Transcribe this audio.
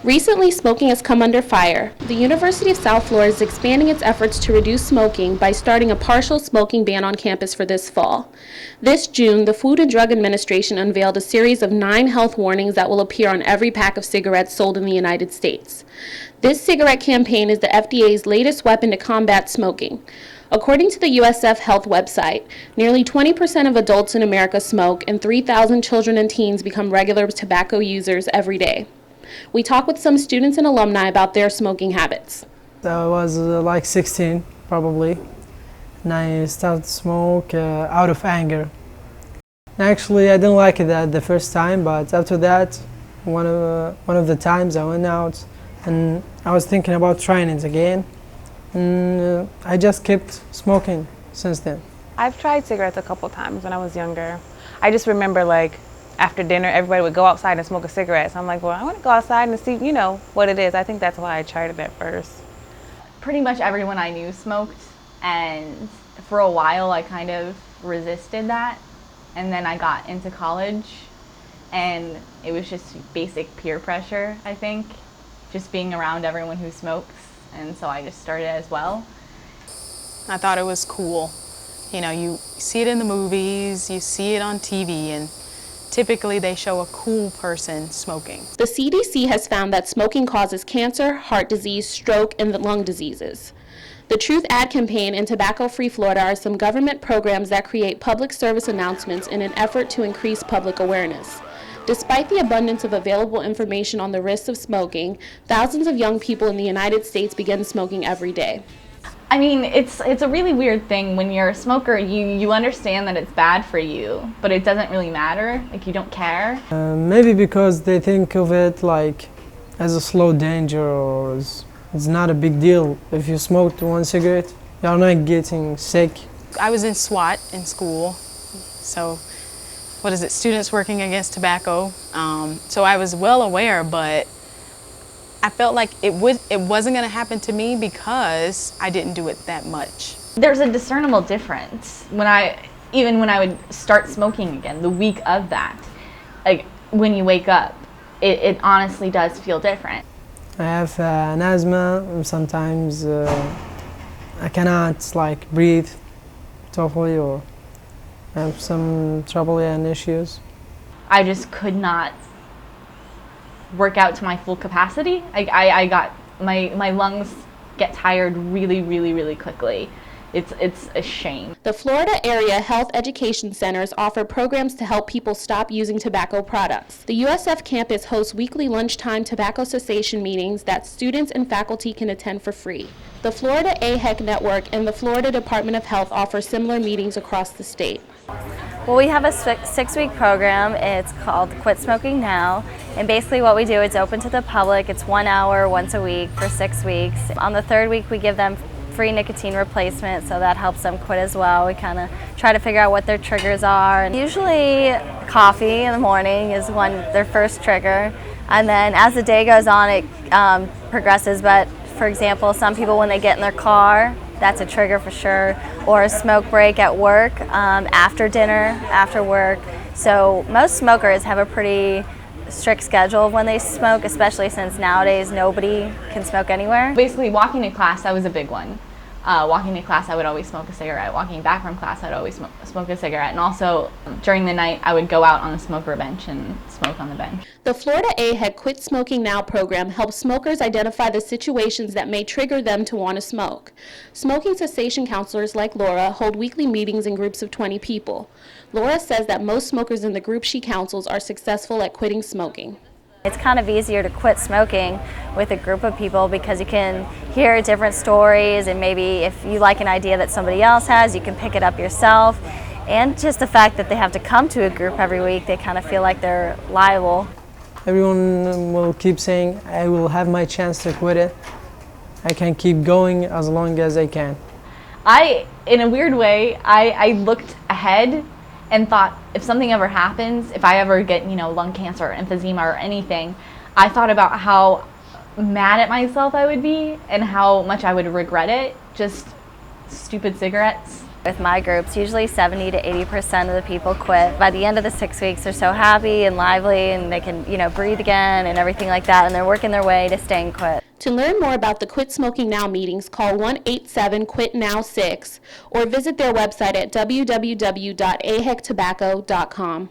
Recently, smoking has come under fire. The University of South Florida is expanding its efforts to reduce smoking by starting a partial smoking ban on campus for this fall. This June, the Food and Drug Administration unveiled a series of 9 health warnings that will appear on every pack of cigarettes sold in the United States. This cigarette campaign is the FDA's latest weapon to combat smoking. According to the USF Health website, nearly 20% of adults in America smoke, and 3,000 children and teens become regular tobacco users every day. We talked with some students and alumni about their smoking habits. I was like 16 probably, and I started to smoke out of anger. Actually, I didn't like it the first time, but after that, one of the times I went out and I was thinking about trying it again, and I just kept smoking since then. I've tried cigarettes a couple times when I was younger. I just remember, like, after dinner, everybody would go outside and smoke a cigarette. So I'm like, well, I want to go outside and see, what it is. I think that's why I tried it at first. Pretty much everyone I knew smoked, and for a while I kind of resisted that. And then I got into college, and it was just basic peer pressure, I think, just being around everyone who smokes. And so I just started as well. I thought it was cool. You see it in the movies, you see it on TV, and typically they show a cool person smoking. The CDC has found that smoking causes cancer, heart disease, stroke, and lung diseases. The Truth Ad campaign and Tobacco Free Florida are some government programs that create public service announcements in an effort to increase public awareness. Despite the abundance of available information on the risks of smoking, thousands of young people in the United States begin smoking every day. I mean, it's a really weird thing. When you're a smoker, you understand that it's bad for you, but it doesn't really matter. Like, you don't care. Maybe because they think of it like as a slow danger, or it's not a big deal. If you smoked one cigarette, you're not getting sick. I was in SWAT in school, so Students Working Against Tobacco. So I was well aware, but I felt like it wasn't going to happen to me because I didn't do it that much. There's a discernible difference even when I would start smoking again, the week of that, like when you wake up, it honestly does feel different. I have an asthma, and sometimes I cannot breathe totally, or I have some trouble and issues. I just could not work out to my full capacity. I got my lungs get tired really, really, really quickly. It's a shame. The Florida Area Health Education Centers offer programs to help people stop using tobacco products. The USF campus hosts weekly lunchtime tobacco cessation meetings that students and faculty can attend for free. The Florida AHEC Network and the Florida Department of Health offer similar meetings across the state. Well, we have a 6-week program. It's called Quit Smoking Now. And basically what we do, it's open to the public. It's 1 hour once a week for 6 weeks. On the 3rd week, we give them free nicotine replacement, so that helps them quit as well. We kind of try to figure out what their triggers are. And usually coffee in the morning is their first trigger. And then as the day goes on, it progresses. But for example, some people, when they get in their car, that's a trigger for sure, or a smoke break at work, after dinner, after work. So most smokers have a pretty strict schedule when they smoke, especially since nowadays nobody can smoke anywhere. Basically, walking to class, that was a big one. Walking to class, I would always smoke a cigarette. Walking back from class, I'd always smoke a cigarette. And also, during the night, I would go out on the smoker bench and smoke on the bench. The Florida AHEC Quit Smoking Now program helps smokers identify the situations that may trigger them to want to smoke. Smoking cessation counselors like Laura hold weekly meetings in groups of 20 people. Laura says that most smokers in the group she counsels are successful at quitting smoking. It's kind of easier to quit smoking with a group of people because you can hear different stories, and maybe if you like an idea that somebody else has, you can pick it up yourself. And just the fact that they have to come to a group every week, they kind of feel like they're liable. Everyone will keep saying, I will have my chance to quit it. I can keep going as long as I can. In a weird way, I looked ahead and thought, if something ever happens, if I ever get, lung cancer or emphysema or anything, I thought about how mad at myself I would be and how much I would regret it. Just stupid cigarettes. With my groups, usually 70 to 80% of the people quit. By the end of the 6 weeks, they're so happy and lively, and they can, breathe again and everything like that, and they're working their way to staying quit. To learn more about the Quit Smoking Now meetings, call 1-87-QUIT-NOW-6 or visit their website at www.ahectobacco.com.